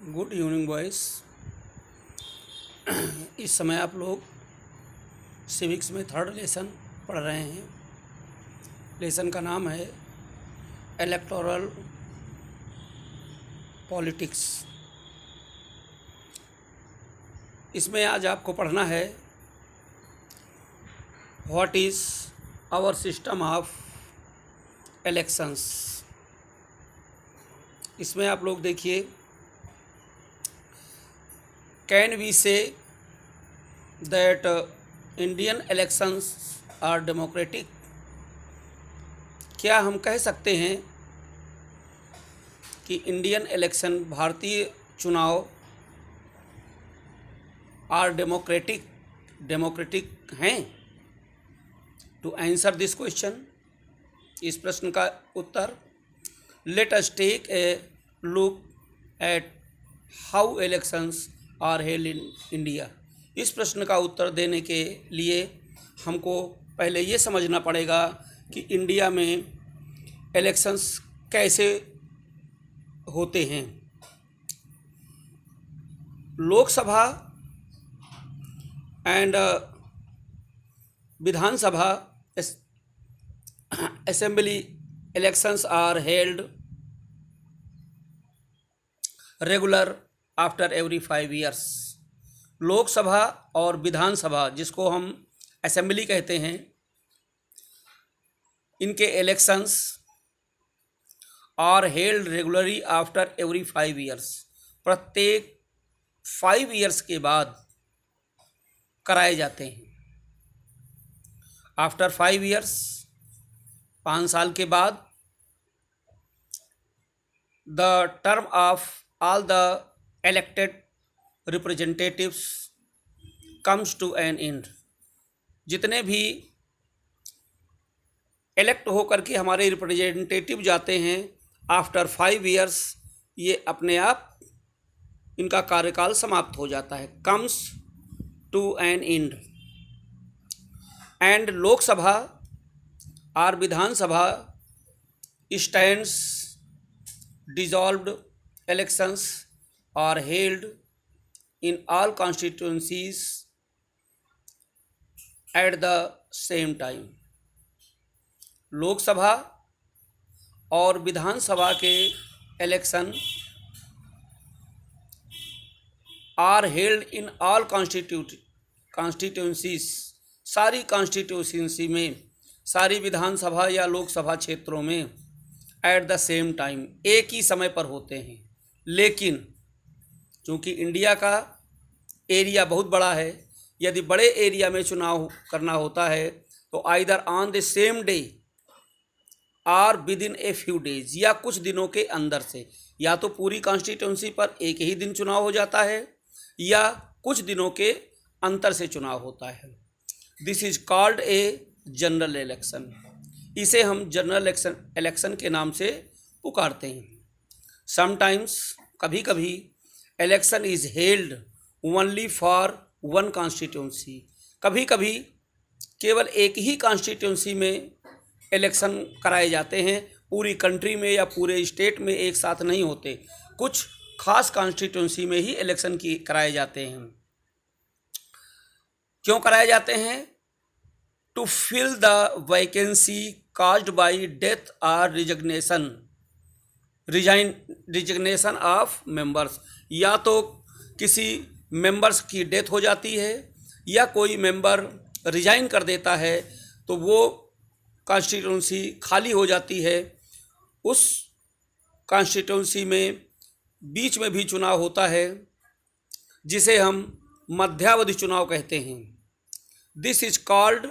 Good evening boys. इस समय आप लोग सिविक्स में थर्ड लेसन पढ़ रहे हैं। लेसन का नाम है इलेक्टोरल पॉलिटिक्स। इसमें आज आपको पढ़ना है what is our system of elections. इसमें आप लोग देखिए, can we say that Indian elections are democratic. क्या हम कह सकते हैं कि इंडियन इलेक्शन, भारतीय चुनाव आर डेमोक्रेटिक हैं? टू आंसर दिस क्वेश्चन, इस प्रश्न का उत्तर, let us take a look at how elections are held in India. इस प्रश्न का उत्तर देने के लिए हमको पहले ये समझना पड़ेगा कि इंडिया में इलेक्शंस कैसे होते हैं। Lok Sabha and Vidhan Sabha assembly elections are held regular after every 5 years. Lok Sabha और विधानसभा, जिसको हम असेंबली कहते हैं, इनके elections are held regularly after every 5 years. प्रत्येक 5 ईयर्स के बाद कराए जाते हैं। आफ्टर 5 ईयर्स, 5 साल के बाद, the term of all the elected representatives comes to an end। जितने भी इलेक्ट होकर के हमारे रिप्रेजेंटेटिव जाते हैं, आफ्टर 5 ईयर्स ये अपने आप इनका कार्यकाल समाप्त हो जाता है। Comes to an end. And Lok Sabha और Vidhan Sabha stands dissolved elections are held in all constituencies at the same time। Lok Sabha और विधानसभा के election are held in all constituencies. सारी कॉन्स्टिट्यूंसी में, सारी विधानसभा या लोकसभा क्षेत्रों में एट द सेम टाइम, एक ही समय पर होते हैं। लेकिन चूँकि इंडिया का एरिया बहुत बड़ा है, यदि बड़े एरिया में चुनाव करना होता है तो either on the same day और within a few days, या कुछ दिनों के अंदर से, या तो पूरी कॉन्स्टिट्यूंसी पर एक ही दिन चुनाव हो जाता है या कुछ दिनों के अंतर से चुनाव होता है। This is called a general election. इसे हम जनरल इलेक्शन के नाम से पुकारते हैं। समटाइम्स, कभी कभी, election is held only for one constituency. कभी कभी केवल एक ही कॉन्स्टिट्यूंसी में इलेक्शन कराए जाते हैं, पूरी कंट्री में या पूरे स्टेट में एक साथ नहीं होते। कुछ खास कॉन्स्टिट्यूंसी में ही इलेक्शन कराए जाते हैं। क्यों कराए जाते हैं? To fill the vacancy caused by death or resignation of members. या तो किसी मेंबर्स की डेथ हो जाती है या कोई मेंबर रिजाइन कर देता है तो वो कॉन्स्टिट्यूंसी खाली हो जाती है। उस कॉन्स्टिट्यूंसी में बीच में भी चुनाव होता है, जिसे हम मध्यावधि चुनाव कहते हैं। This is called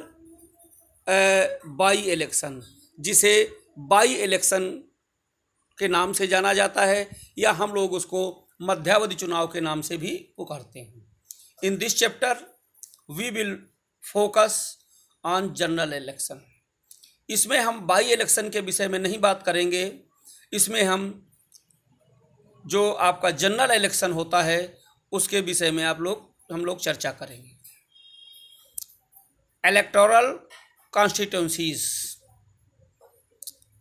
by election, जिसे बाई इलेक्शन के नाम से जाना जाता है, या हम लोग उसको मध्यावधि चुनाव के नाम से भी पुकारते हैं। In this chapter we will focus on general election. इसमें हम बाई इलेक्शन के विषय में नहीं बात करेंगे। इसमें हम जो आपका जनरल इलेक्शन होता है उसके विषय में हम लोग चर्चा करेंगे। Electoral constituencies,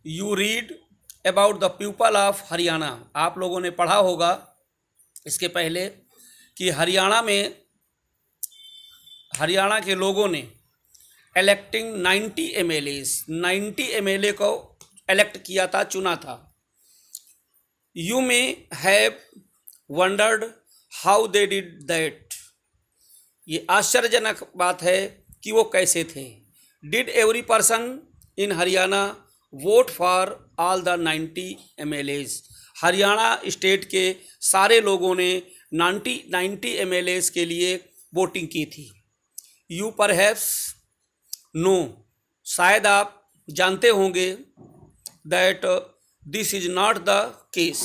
you read about the people of Haryana. आप लोगों ने पढ़ा होगा इसके पहले कि हरियाणा के लोगों ने इलेक्टिंग 90 MLAs 90 MLA को इलेक्ट किया था, चुना था। You may have wondered how they did that. ये आश्चर्यजनक बात है कि वो कैसे थे। Did every person in Haryana vote for all the 90 MLAs। Haryana state के सारे लोगों ने 90 MLAs के लिए वोटिंग की थी। यू परहैप्स नो, शायद आप जानते होंगे, that this is not the case.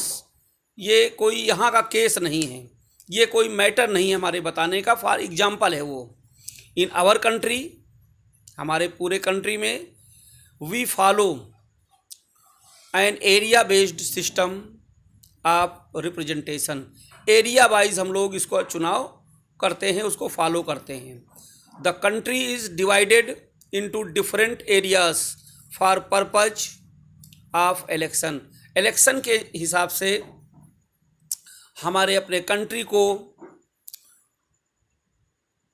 ये कोई यहाँ का केस नहीं है, ये कोई मैटर नहीं है हमारे बताने का। फॉर एग्जाम्पल है वो। इन आवर कंट्री, हमारे पूरे कंट्री में, we follow an area based system of representation. Area wise हम लोग इसको चुनाव करते हैं, उसको फॉलो करते हैं। The country is divided into different areas for purpose of election. Election के हिसाब से हमारे अपने कंट्री को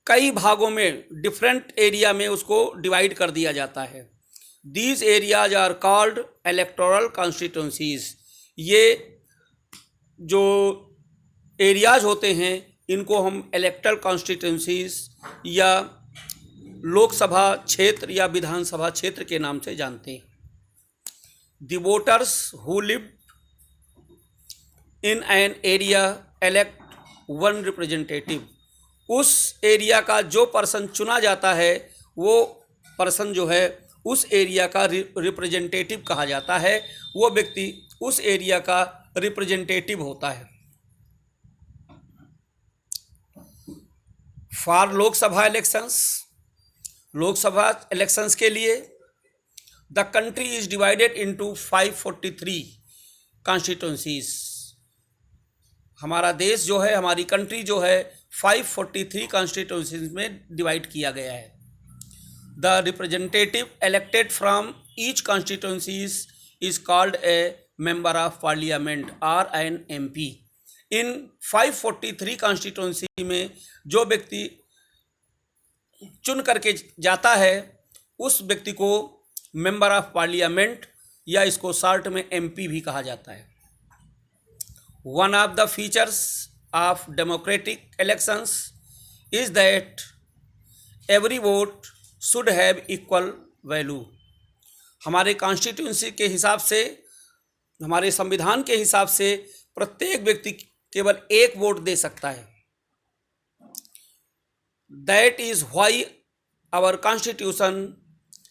कई भागों में, डिफरेंट एरिया में उसको डिवाइड कर दिया जाता है। These areas are called electoral constituencies. ये जो एरियाज होते हैं इनको हम इलेक्टोरल कॉन्स्टिट्यूंसीज या लोकसभा क्षेत्र या विधानसभा क्षेत्र के नाम से जानते हैं। The voters who live in an area elect one representative. उस एरिया का जो पर्सन चुना जाता है, वो पर्सन जो है उस एरिया का रिप्रेजेंटेटिव कहा जाता है। वो व्यक्ति उस एरिया का रिप्रेजेंटेटिव होता है। For Lok Sabha elections, Lok Sabha elections के लिए, the country is divided into 543 constituencies. हमारा देश जो है, हमारी कंट्री जो है 543 कॉन्स्टिट्यूंसीज में डिवाइड किया गया है। The representative elected from each constituencies is called a member of parliament और एन MP। इन 543 कॉन्स्टिट्यूंसी में जो व्यक्ति चुन करके जाता है, उस व्यक्ति को मेंबर ऑफ पार्लियामेंट या इसको शॉर्ट में MP भी कहा जाता है। One of the features of democratic elections is that every vote should have equal value. हमारे कॉन्स्टिट्यूंसी के हिसाब से, हमारे संविधान के हिसाब से प्रत्येक व्यक्ति केवल एक वोट दे सकता है। That is why our constitution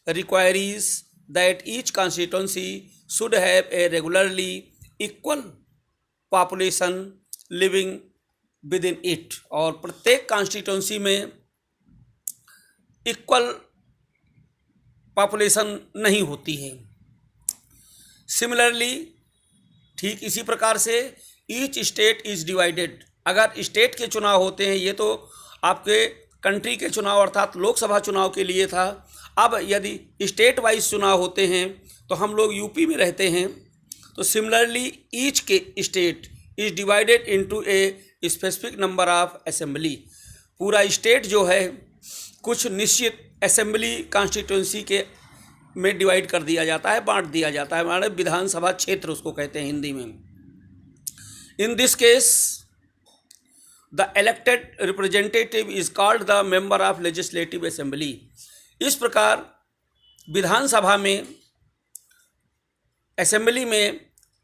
requires that each constituency should have a regularly equal population living within it। और प्रत्येक कॉन्स्टिट्यूंसी में इक्वल पॉपुलेशन नहीं होती है। सिमिलरली, ठीक इसी प्रकार से ईच स्टेट इज डिवाइडेड। अगर स्टेट के चुनाव होते हैं, ये तो आपके कंट्री के चुनाव अर्थात लोकसभा चुनाव के लिए था। अब यदि स्टेट वाइज चुनाव होते हैं तो हम लोग यूपी में रहते हैं, तो सिमिलरली ईच के state is divided into a specific number of assembly. पूरा स्टेट जो है कुछ निश्चित असेंबली कॉन्स्टिट्यूंसी के में डिवाइड कर दिया जाता है, बांट दिया जाता है। हमारे विधानसभा क्षेत्र उसको कहते हैं हिंदी में। In this case the elected representative is called the member of legislative assembly. इस प्रकार विधानसभा में, असेंबली में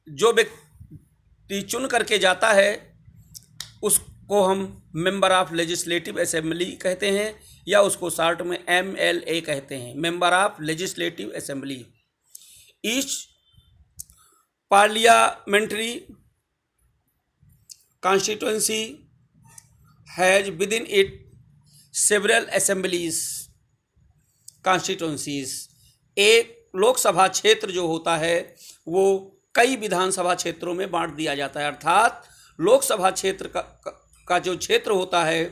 जो व्यक्ति चुन करके जाता है उसको हम मेंबर ऑफ लेजिस्लेटिव असेंबली कहते हैं, या उसको शॉर्ट में MLA कहते हैं, member of legislative assembly. Each parliamentary constituency has with in it several assemblies constituencies. एक लोकसभा क्षेत्र जो होता है वो कई विधानसभा क्षेत्रों में बांट दिया जाता है। अर्थात लोकसभा क्षेत्र का जो क्षेत्र होता है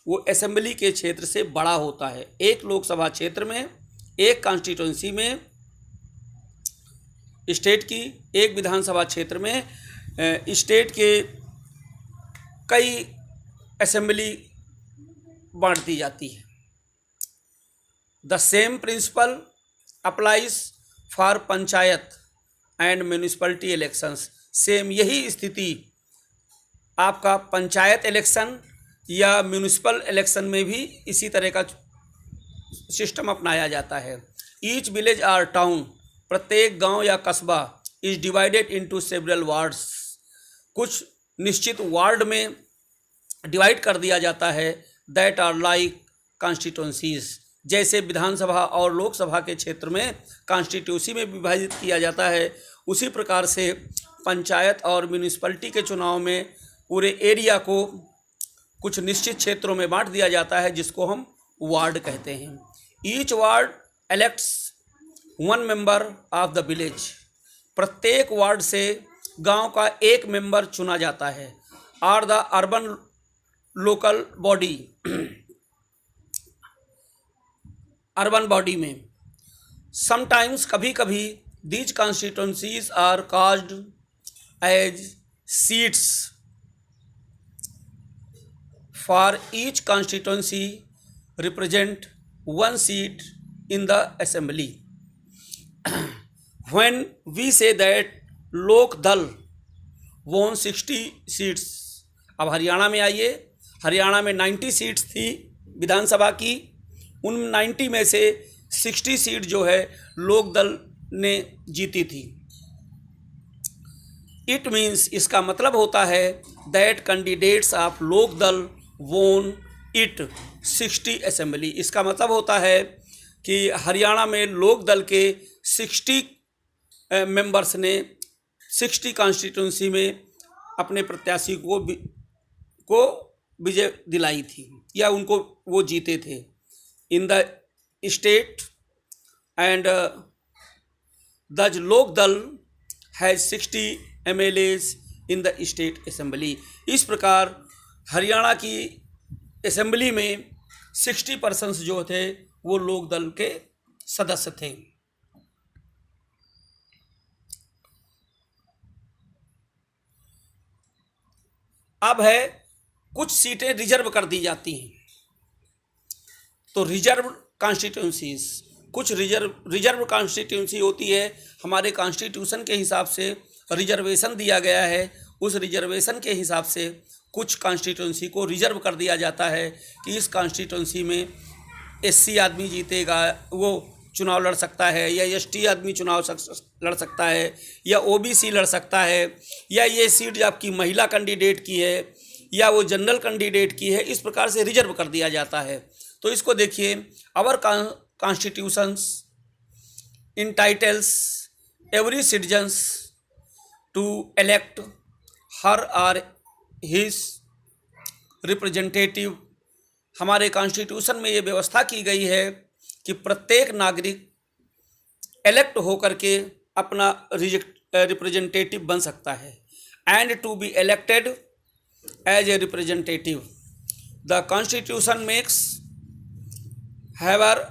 वो असेंबली के क्षेत्र से बड़ा होता है। एक लोकसभा क्षेत्र में, एक कॉन्स्टिट्यूंसी में, स्टेट की एक विधानसभा क्षेत्र में स्टेट के कई असेंबली बांट दी जाती है। The same principle applies for panchayat and municipality elections. Same यही स्थिति आपका पंचायत इलेक्शन या म्यूनिसिपल इलेक्शन में भी इसी तरह का सिस्टम अपनाया जाता है। ईच विलेज आर टाउन, प्रत्येक गांव या कस्बा is divided into several wards, कुछ निश्चित वार्ड में डिवाइड कर दिया जाता है। दैट आर लाइक कॉन्स्टिट्यूंसीज, जैसे विधानसभा और लोकसभा के क्षेत्र में कॉन्स्टिट्यूंसी में विभाजित किया जाता है, उसी प्रकार से पंचायत और म्यूनिसिपैलिटी के चुनाव में पूरे एरिया को कुछ निश्चित क्षेत्रों में बांट दिया जाता है, जिसको हम वार्ड कहते हैं। Each ward elects one member of the village, प्रत्येक वार्ड से गांव का एक मेंबर चुना जाता है। Or the urban local body, urban body में समटाइम्स कभी कभी these constituencies are called as seats for each constituency represent one seat in the assembly. When we say that लोक दल won 60 seats, अब हरियाणा में आइए, हरियाणा में 90 सीट्स थी विधानसभा की, उन 90 में से 60 सीट जो है लोक दल ने जीती थी। इट मीन्स, इसका मतलब होता है दैट कैंडिडेट्स ऑफ लोक दल वोन इट 60 असेंबली। इसका मतलब होता है कि हरियाणा में लोक दल के 60 मेंबर्स ने 60 कॉन्स्टिट्यूंसी में अपने प्रत्याशी को विजय दिलाई थी या उनको वो जीते थे। In the state and the लोक दल has 60 MLAs in the state assembly. इस प्रकार हरियाणा की असेंबली में 60% जो थे वो लोक दल के सदस्य थे। अब है कुछ सीटें रिजर्व कर दी जाती हैं, तो रिजर्व कॉन्स्टिट्यूंसीज, कुछ रिजर्व कॉन्स्टिट्यूंसी होती है, हमारे कॉन्स्टिट्यूशन के हिसाब से रिजर्वेशन दिया गया है, उस रिजर्वेशन के हिसाब से कुछ कॉन्स्टिट्यूंसी को रिजर्व कर दिया जाता है कि इस कॉन्स्टिट्यूंसी में SC आदमी जीतेगा, वो चुनाव लड़ सकता है, या ST आदमी चुनाव लड़ सकता है, या OBC लड़ सकता है, या ये सीट आपकी महिला कैंडिडेट की है, या वो जनरल कैंडिडेट की है। इस प्रकार से रिजर्व कर दिया जाता है। तो इसको देखिए, our constitutions entitles every citizens to elect her or his representative. हमारे कॉन्स्टिट्यूशन में ये व्यवस्था की गई है कि प्रत्येक नागरिक इलेक्ट होकर के अपना रिप्रेजेंटेटिव बन सकता है। And to be elected as a representative the constitution makes however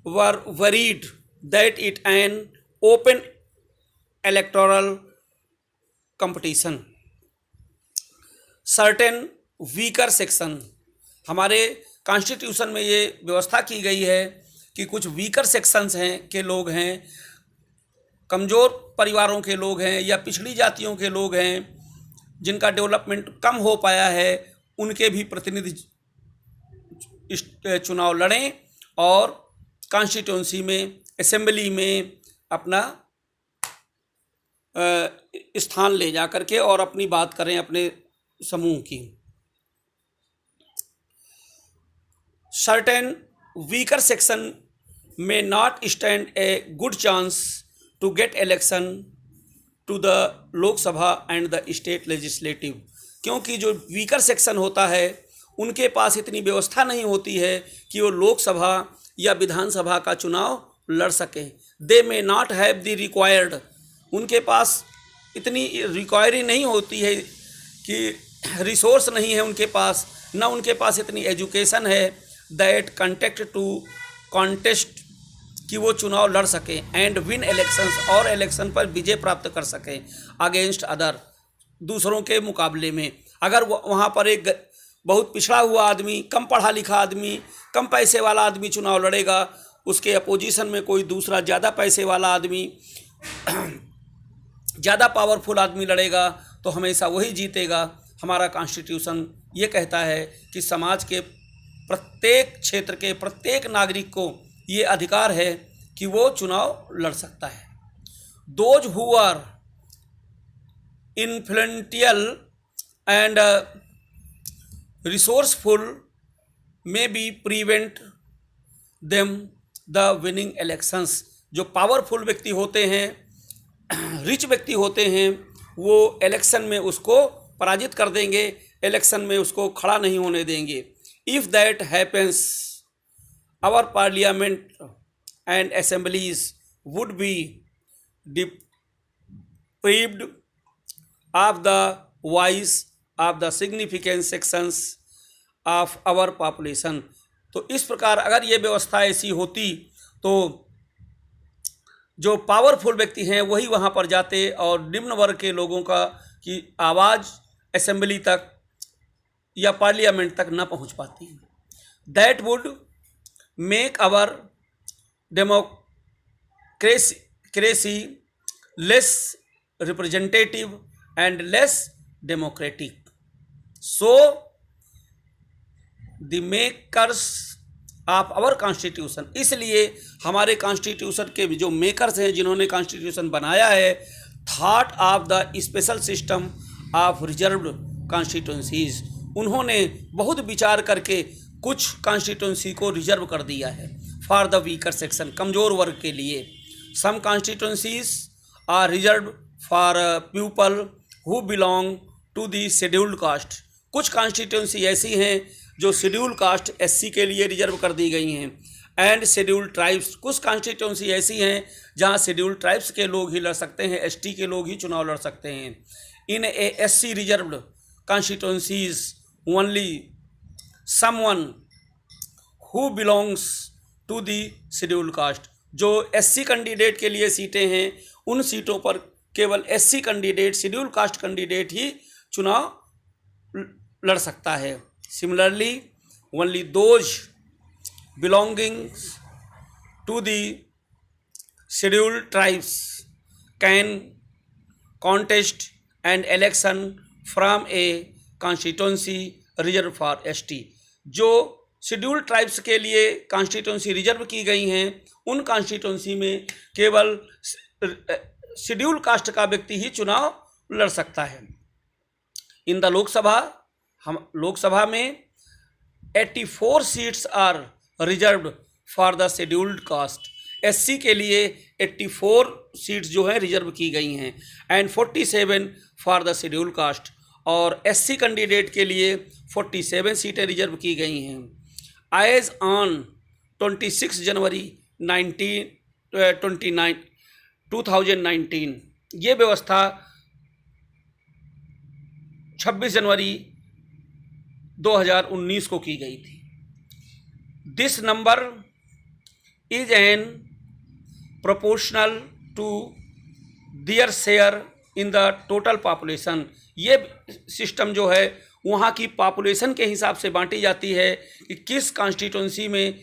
were worried that it an open electoral competition. Certain weaker section, हमारे कॉन्स्टिट्यूशन में ये व्यवस्था की गई है कि कुछ वीकर सेक्शंस हैं के लोग हैं, कमज़ोर परिवारों के लोग हैं, या पिछड़ी जातियों के लोग हैं जिनका डेवलपमेंट कम हो पाया है, उनके भी प्रतिनिधि चुनाव लड़ें और कॉन्स्टिट्यूंसी में, असेंबली में अपना स्थान ले जा करके और अपनी बात करें अपने समूह की। Certain weaker section may not stand a good chance to get election to the Lok Sabha and the state legislative, क्योंकि जो वीकर सेक्शन होता है उनके पास इतनी व्यवस्था नहीं होती है कि वो लोकसभा या विधानसभा का चुनाव लड़ सकें। They may not have the required, उनके पास इतनी रिक्वायरी नहीं होती है कि रिसोर्स नहीं है उनके पास, ना उनके पास इतनी एजुकेशन है दैट कॉन्टेस्ट कि वो चुनाव लड़ सकें, एंड विन इलेक्शंस, और इलेक्शन पर विजय प्राप्त कर सकें अगेंस्ट अदर, दूसरों के मुकाबले में। अगर वहाँ पर एक बहुत पिछड़ा हुआ आदमी, कम पढ़ा लिखा आदमी, कम पैसे वाला आदमी चुनाव लड़ेगा, उसके अपोजिशन में कोई दूसरा ज़्यादा पैसे वाला आदमी, ज़्यादा पावरफुल आदमी लड़ेगा, तो हमेशा वही जीतेगा। हमारा कॉन्स्टिट्यूशन ये कहता है कि समाज के प्रत्येक क्षेत्र के प्रत्येक नागरिक को ये अधिकार है कि वो चुनाव लड़ सकता है। Those who are influential and resourceful may be prevent them the winning elections. जो पावरफुल व्यक्ति होते हैं, रिच व्यक्ति होते हैं, वो इलेक्शन में उसको पराजित कर देंगे, इलेक्शन में उसको खड़ा नहीं होने देंगे। If that happens our parliament and assemblies would be deprived of the voice of the significant sections of our population. तो इस प्रकार अगर ये व्यवस्था ऐसी होती तो जो पावरफुल व्यक्ति हैं वही वहाँ पर जाते और निम्न वर्ग के लोगों की आवाज़ असेंबली तक या पार्लियामेंट तक न पहुँच पाती। That would make our democracy less representative and less democratic. So the makers of our constitution, इसलिए हमारे कॉन्स्टिट्यूशन के जो मेकर्स हैं, जिन्होंने कॉन्स्टिट्यूशन बनाया है, thought of the special system of reserved constituencies, उन्होंने बहुत विचार करके कुछ कॉन्स्टिट्यूंसी को रिजर्व कर दिया है फॉर द वीकर सेक्शन, कमज़ोर वर्ग के लिए। Some constituencies are reserve for people who belong to the scheduled caste. कुछ कॉन्स्टिट्यूंसी ऐसी हैं जो शेड्यूल कास्ट एससी के लिए रिजर्व कर दी गई हैं। एंड शेड्यूल ट्राइब्स, कुछ कॉन्स्टिट्यूंसी ऐसी हैं जहां शेड्यूल ट्राइब्स के लोग ही लड़ सकते हैं, एसटी के लोग ही चुनाव लड़ सकते हैं। In a SC reserved constituencies only someone who belongs to the schedule caste. जो एससी कैंडिडेट के लिए सीटें हैं, उन सीटों पर केवल SC candidate, schedule caste candidate ही चुनाव लड़ सकता है। Similarly, only those belonging to the scheduled tribes can contest an election from a constituency reserved for ST। जो शेड्यूल ट्राइब्स के लिए कॉन्स्टिट्यूंसी रिजर्व की गई हैं, उन कॉन्स्टिट्यूंसी में केवल शेड्यूल कास्ट का व्यक्ति ही चुनाव लड़ सकता है। इन द लोकसभा, हम लोकसभा में 84 seats are reserved for the scheduled caste. SC के लिए 84 सीट्स जो हैं रिजर्व की गई हैं, and 47 for the schedule caste. और एससी कैंडिडेट के लिए 47 सीटें रिजर्व की गई हैं। एज ऑन 26 जनवरी 2019 ये व्यवस्था 26 जनवरी 2019 को की गई थी। This number is an proportional to their share in the total population. ये सिस्टम जो है वहाँ की पॉपुलेशन के हिसाब से बांटी जाती है कि किस कॉन्स्टिट्यूंसी में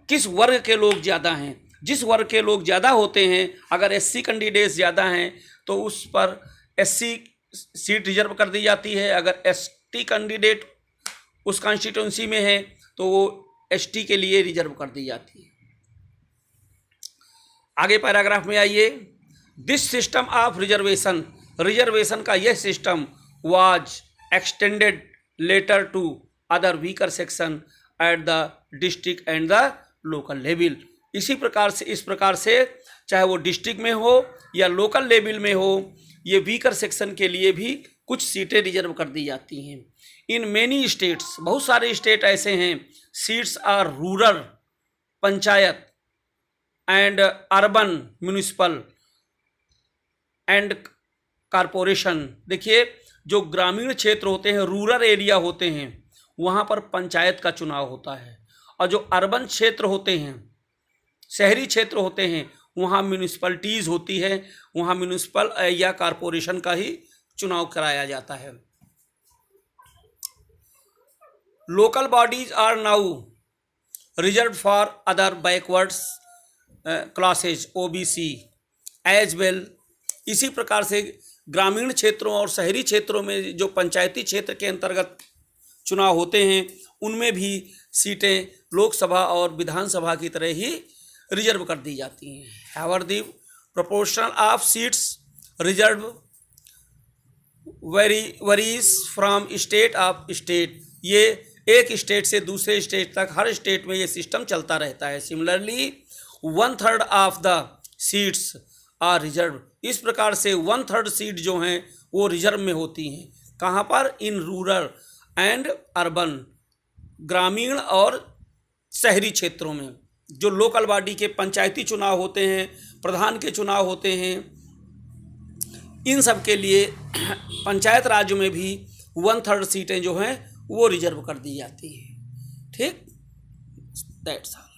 किस वर्ग के लोग ज़्यादा हैं। जिस वर्ग के लोग ज़्यादा होते हैं, अगर एससी कैंडिडेट्स ज़्यादा हैं तो उस पर एससी सीट रिजर्व कर दी जाती है। अगर एसटी कैंडिडेट उस कॉन्स्टिट्यूंसी में है तो वो एसटी के लिए रिजर्व कर दी जाती है। आगे पैराग्राफ में आइए। This system of reservation, reservation का यह system was extended later to other weaker section at the district and the local level. इसी प्रकार से, इस प्रकार से चाहे वो डिस्ट्रिक्ट में हो या लोकल लेवल में हो, ये वीकर सेक्शन के लिए भी कुछ सीटें रिजर्व कर दी जाती हैं। इन मेनी स्टेट्स, बहुत सारे स्टेट ऐसे हैं, seats are rural panchayat and urban municipal and corporation. देखिए, जो ग्रामीण क्षेत्र होते हैं, रूरल एरिया होते हैं, वहाँ पर पंचायत का चुनाव होता है। और जो अर्बन क्षेत्र होते हैं, शहरी क्षेत्र होते हैं, वहाँ म्यूनिसिपलिटीज़ होती है, वहाँ म्यूनिसिपल या कारपोरेशन का ही चुनाव कराया जाता है। Local bodies are now reserve for other backwards classes OBC as well. इसी प्रकार से ग्रामीण क्षेत्रों और शहरी क्षेत्रों में जो पंचायती क्षेत्र के अंतर्गत चुनाव होते हैं उनमें भी सीटें लोकसभा और विधानसभा की तरह ही रिजर्व कर दी जाती हैं। However the proportion of seats reserve worries from state of state. ये एक स्टेट से दूसरे स्टेट तक हर स्टेट में ये सिस्टम चलता रहता है। Similarly 1/3 of the seats are reserve. इस प्रकार से 1/3 सीट जो हैं वो रिजर्व में होती हैं। कहाँ पर? इन रूरल एंड अर्बन, ग्रामीण और शहरी क्षेत्रों में। जो लोकल बॉडी के पंचायती चुनाव होते हैं, प्रधान के चुनाव होते हैं, इन सब के लिए पंचायत राज्य में भी 1/3 सीटें जो हैं वो रिजर्व कर दी जाती हैं। ठीक, दैट्स ऑल।